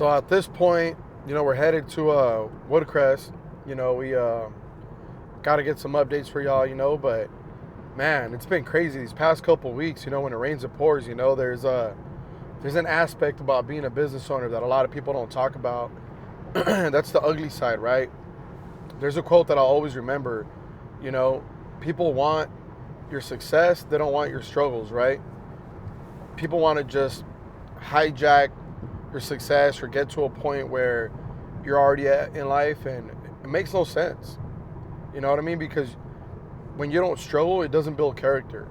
So at this point, we're headed to Woodcrest. We got to get some updates for y'all, but man, it's been crazy these past couple of weeks. When it rains, it pours. There's an aspect about being a business owner that a lot of people don't talk about. That's the ugly side, right? There's a quote that I'll always remember. You know, People want your success, they don't want your struggles, right? People want to just hijack your success or get to a point where you're already at in life, and it makes no sense. You know what I mean? Because when you don't struggle, it doesn't build character.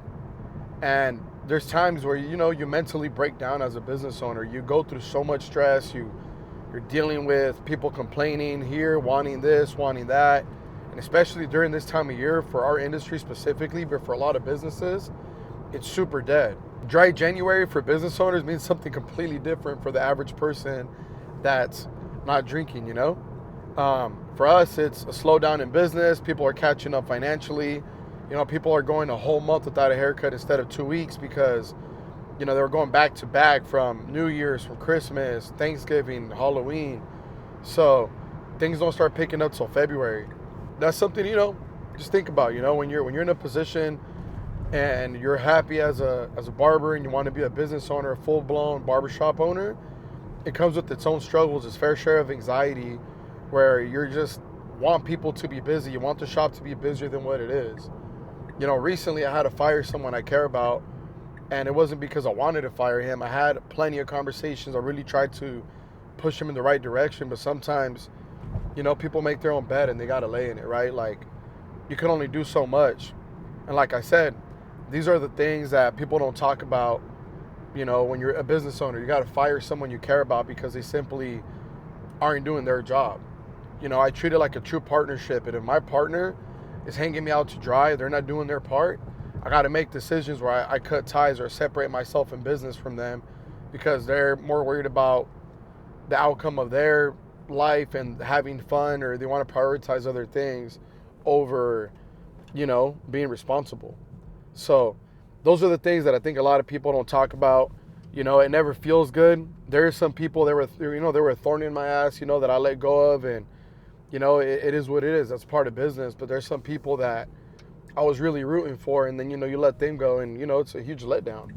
And there's times where you mentally break down as a business owner. You go through so much stress. You're dealing with people complaining here, wanting this, wanting that. And especially during this time of year, for our industry specifically, but for a lot of businesses, it's super dead. Dry January for business owners means something completely different for the average person that's not drinking. For us, it's a slowdown in business. People are catching up financially. People are going a whole month without a haircut instead of 2 weeks because, they were going back to back from New Year's, from Christmas, Thanksgiving, Halloween. So things don't start picking up till February. That's something, just think about, when you're in a position and you're happy as a barber and you want to be a business owner, a full-blown barbershop owner, it comes with its own struggles, its fair share of anxiety, where you just want people to be busy. You want the shop to be busier than what it is. Recently I had to fire someone I care about, and it wasn't because I wanted to fire him. I had plenty of conversations. I really tried to push him in the right direction, but sometimes, people make their own bed and they got to lay in it, right? Like, you can only do so much. And like I said, these are the things that people don't talk about. When you're a business owner, you got to fire someone you care about because they simply aren't doing their job. I treat it like a true partnership. And if my partner is hanging me out to dry, they're not doing their part, I got to make decisions where I cut ties or separate myself in business from them because they're more worried about the outcome of their life and having fun, or they want to prioritize other things over, being responsible. So those are the things that I think a lot of people don't talk about. It never feels good. There are some people that were a thorn in my ass, that I let go of, and it is what it is. That's part of business. But there's some people that I was really rooting for, and then you let them go, and it's a huge letdown.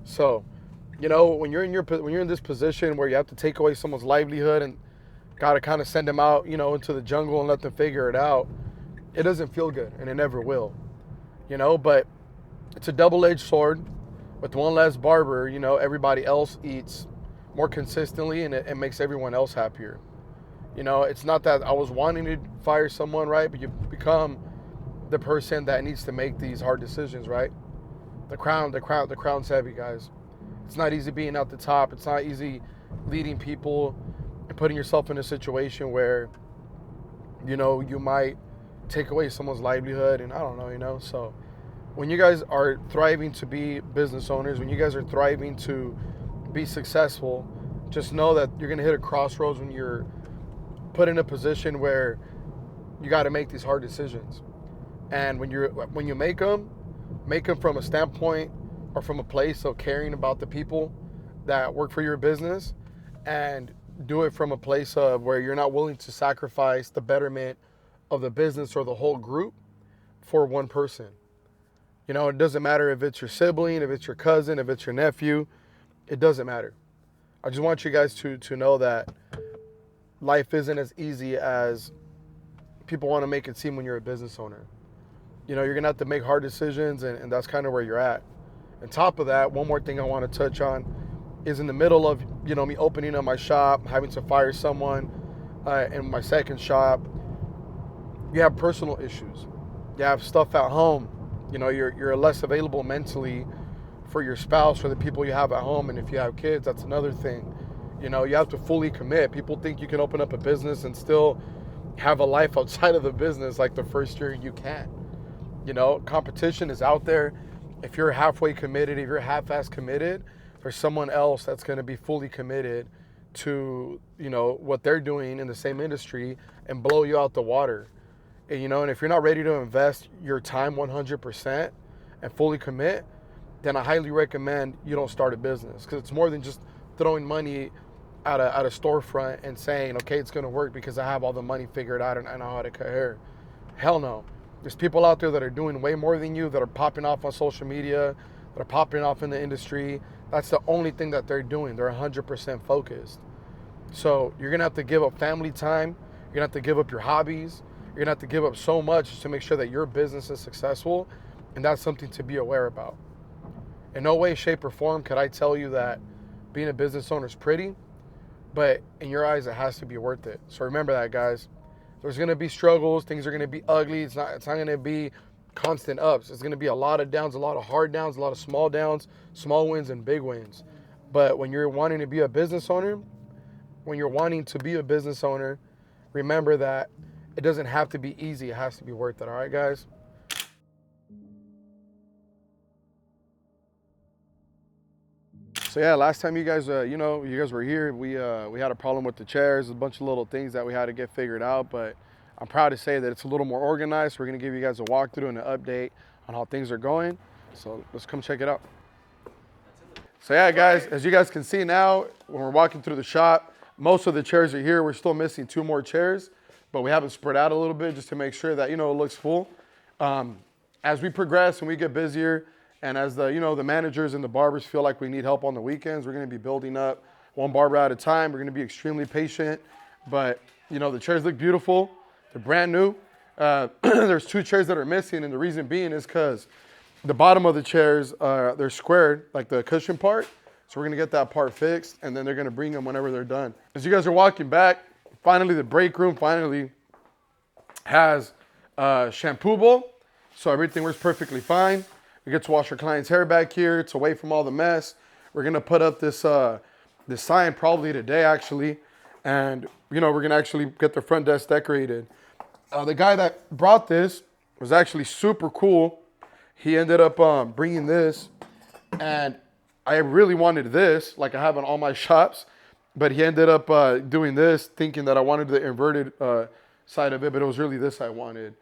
So, when you're in this position where you have to take away someone's livelihood and got to kind of send them out, into the jungle and let them figure it out, it doesn't feel good, and it never will. But it's a double-edged sword. With one less barber, everybody else eats more consistently, and it makes everyone else happier. It's not that I was wanting to fire someone, right? But you become the person that needs to make these hard decisions, right? The crown's heavy, guys. It's not easy being at the top. It's not easy leading people and putting yourself in a situation where, you might take away someone's livelihood, and I don't know, So when you guys are thriving to be business owners, when you guys are thriving to be successful, just know that you're going to hit a crossroads when you're put in a position where you got to make these hard decisions. And when you make them from a standpoint or from a place of caring about the people that work for your business, and do it from a place of where you're not willing to sacrifice the betterment of the business or the whole group for one person. It doesn't matter if it's your sibling, if it's your cousin, if it's your nephew, it doesn't matter. I just want you guys to know that life isn't as easy as people want to make it seem when you're a business owner. You're going to have to make hard decisions, and that's kind of where you're at. On top of that, one more thing I want to touch on is in the middle of, me opening up my shop, having to fire someone in my second shop, you have personal issues. You have stuff at home. You're less available mentally for your spouse, for the people you have at home. And if you have kids, that's another thing. You have to fully commit. People think you can open up a business and still have a life outside of the business like the first year. You can't. Competition is out there. If you're halfway committed, if you're half-ass committed, there's someone else that's going to be fully committed to, what they're doing in the same industry and blow you out the water. And if you're not ready to invest your time 100% and fully commit, then I highly recommend you don't start a business, because it's more than just throwing money at a storefront and saying, okay, it's gonna work because I have all the money figured out and I know how to cut hair. Hell no. There's people out there that are doing way more than you, that are popping off on social media, that are popping off in the industry. That's the only thing that they're doing. They're 100% focused. So you're gonna have to give up family time. You're gonna have to give up your hobbies. You're gonna have to give up so much to make sure that your business is successful, and that's something to be aware about. In no way, shape, or form could I tell you that being a business owner is pretty, but in your eyes, it has to be worth it. So remember that, guys. There's gonna be struggles. Things are gonna be ugly. It's not gonna be constant ups. It's gonna be a lot of downs, a lot of hard downs, a lot of small downs, small wins and big wins. But when you're wanting to be a business owner, remember that it doesn't have to be easy. It has to be worth it. All right, guys? So yeah, last time you guys were here, we had a problem with the chairs, a bunch of little things that we had to get figured out, but I'm proud to say that it's a little more organized. We're gonna give you guys a walkthrough and an update on how things are going. So let's come check it out. So yeah, guys, as you guys can see now, when we're walking through the shop, most of the chairs are here. We're still missing 2 more chairs, but we have it spread out a little bit just to make sure that, it looks full. As we progress and we get busier, and as the managers and the barbers feel like we need help on the weekends, we're gonna be building up one barber at a time. We're gonna be extremely patient, but the chairs look beautiful. They're brand new. There's 2 chairs that are missing, and the reason being is because the bottom of the chairs, they're squared, like the cushion part. So we're gonna get that part fixed, and then they're gonna bring them whenever they're done. As you guys are walking back, finally the break room has a shampoo bowl, so everything works perfectly fine. We get to wash our client's hair back here. It's away from all the mess. We're gonna put up this sign probably today, actually, and we're gonna actually get the front desk decorated. The guy that brought this was actually super cool. He ended up bringing this, and I really wanted this, like I have in all my shops, but he ended up doing this, thinking that I wanted the inverted side of it, but it was really this I wanted.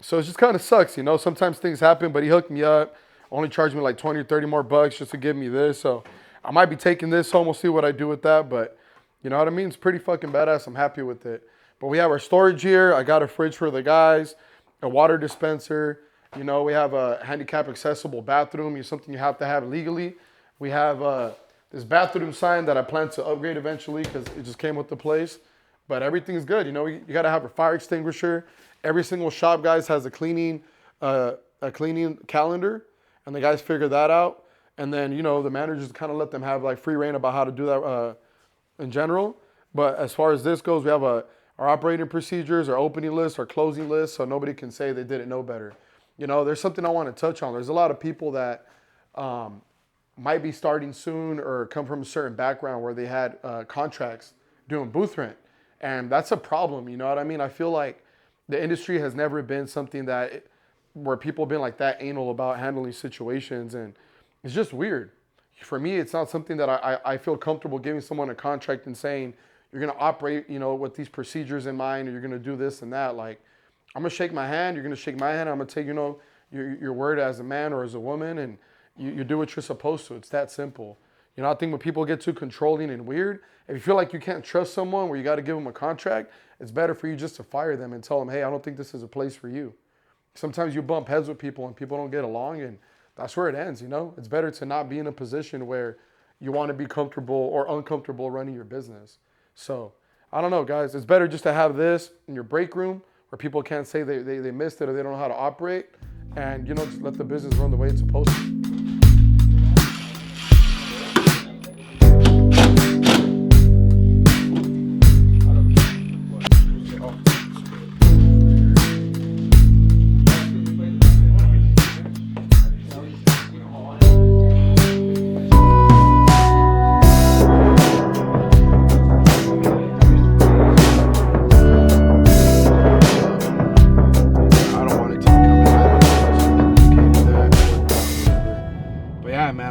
So it just kind of sucks, Sometimes things happen, but he hooked me up, only charged me like 20 or 30 more bucks just to give me this. So I might be taking this home. We'll see what I do with that, but you know what I mean? It's pretty fucking badass. I'm happy with it. But we have our storage here. I got a fridge for the guys, a water dispenser. We have a handicap accessible bathroom. It's something you have to have legally. We have this bathroom sign that I plan to upgrade eventually because it just came with the place. But everything's good. You got to have a fire extinguisher. Every single shop, guys, has a cleaning calendar, and the guys figure that out. And then, the managers kind of let them have like free reign about how to do that in general. But as far as this goes, we have our operating procedures, our opening list, our closing list, so nobody can say they didn't know better. There's something I want to touch on. There's a lot of people that might be starting soon or come from a certain background where they had contracts doing booth rent. And that's a problem, you know what I mean? I feel like the industry has never been something where people have been like that anal about handling situations, and it's just weird. For me, it's not something that I feel comfortable giving someone a contract and saying, you're gonna operate, with these procedures in mind, or you're gonna do this and that. Like, I'm gonna shake my hand, you're gonna shake my hand, I'm gonna take, your word as a man or as a woman, and you do what you're supposed to. It's that simple. I think when people get too controlling and weird, if you feel like you can't trust someone where you got to give them a contract, it's better for you just to fire them and tell them, hey, I don't think this is a place for you. Sometimes you bump heads with people and people don't get along, and that's where it ends, It's better to not be in a position where you want to be comfortable or uncomfortable running your business. So, I don't know, guys. It's better just to have this in your break room where people can't say they missed it or they don't know how to operate, and, just let the business run the way it's supposed to.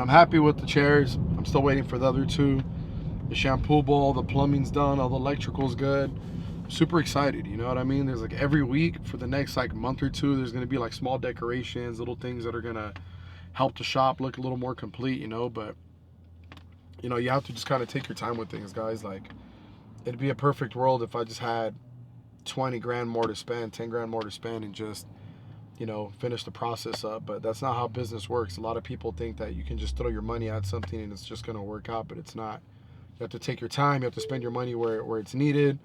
Happy with the chairs. I'm still waiting for the other 2. The shampoo bowl, the plumbing's done, all the electrical's good. I'm super excited, you know what I mean? There's like every week for the next like month or 2, there's gonna be like small decorations, little things that are gonna help the shop look a little more complete, but you know, you have to just kind of take your time with things, guys. Like, it'd be a perfect world if I just had 20 grand more to spend, 10 grand more to spend, and just, you know, finish the process up. But that's not how business works. A lot of people think that you can just throw your money at something and it's just going to work out, but it's not. You have to take your time. You have to spend your money where it's needed.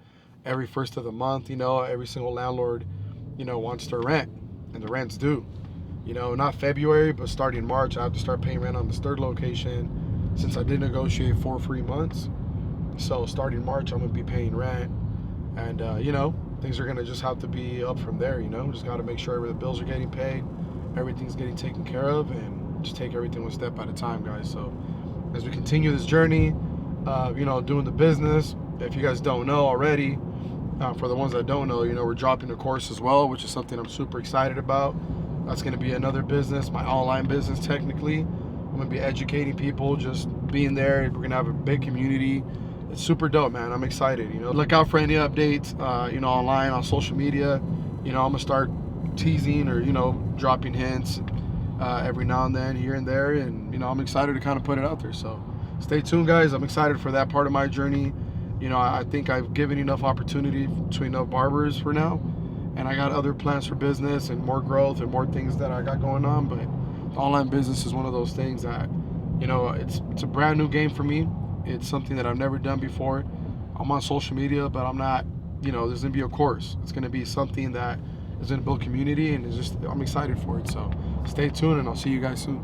Every first of the month, you know, every single landlord, you know, wants their rent, and the rent's due. You know, not February, but starting March, I have to start paying rent on this third location since I did negotiate 4 free months. So starting March, I'm going to be paying rent. And, you know, things are going to just have to be up from there, you know. Just got to make sure the bills are getting paid, everything's getting taken care of, and just take everything one step at a time, guys. So as we continue this journey, you know, doing the business, if you guys don't know already, for the ones that don't know, you know, we're dropping a course as well, which is something I'm super excited about. That's going to be another business, my online business technically. I'm going to be educating people, just being there. We're going to have a big community. It's super dope, man. I'm excited, you know. Look out for any updates, you know, online, on social media. You know, I'm going to start teasing or, you know, dropping hints every now and then, here and there. And, you know, I'm excited to kind of put it out there. So stay tuned, guys. I'm excited for that part of my journey. You know, I think I've given enough opportunity to enough barbers for now, and I got other plans for business and more growth and more things that I got going on. But online business is one of those things that, you know, it's a brand new game for me. It's something that I've never done before. I'm on social media, but I'm not, you know, there's gonna be a course. It's gonna be something that is gonna build community, and it's just, I'm excited for it. So stay tuned, and I'll see you guys soon.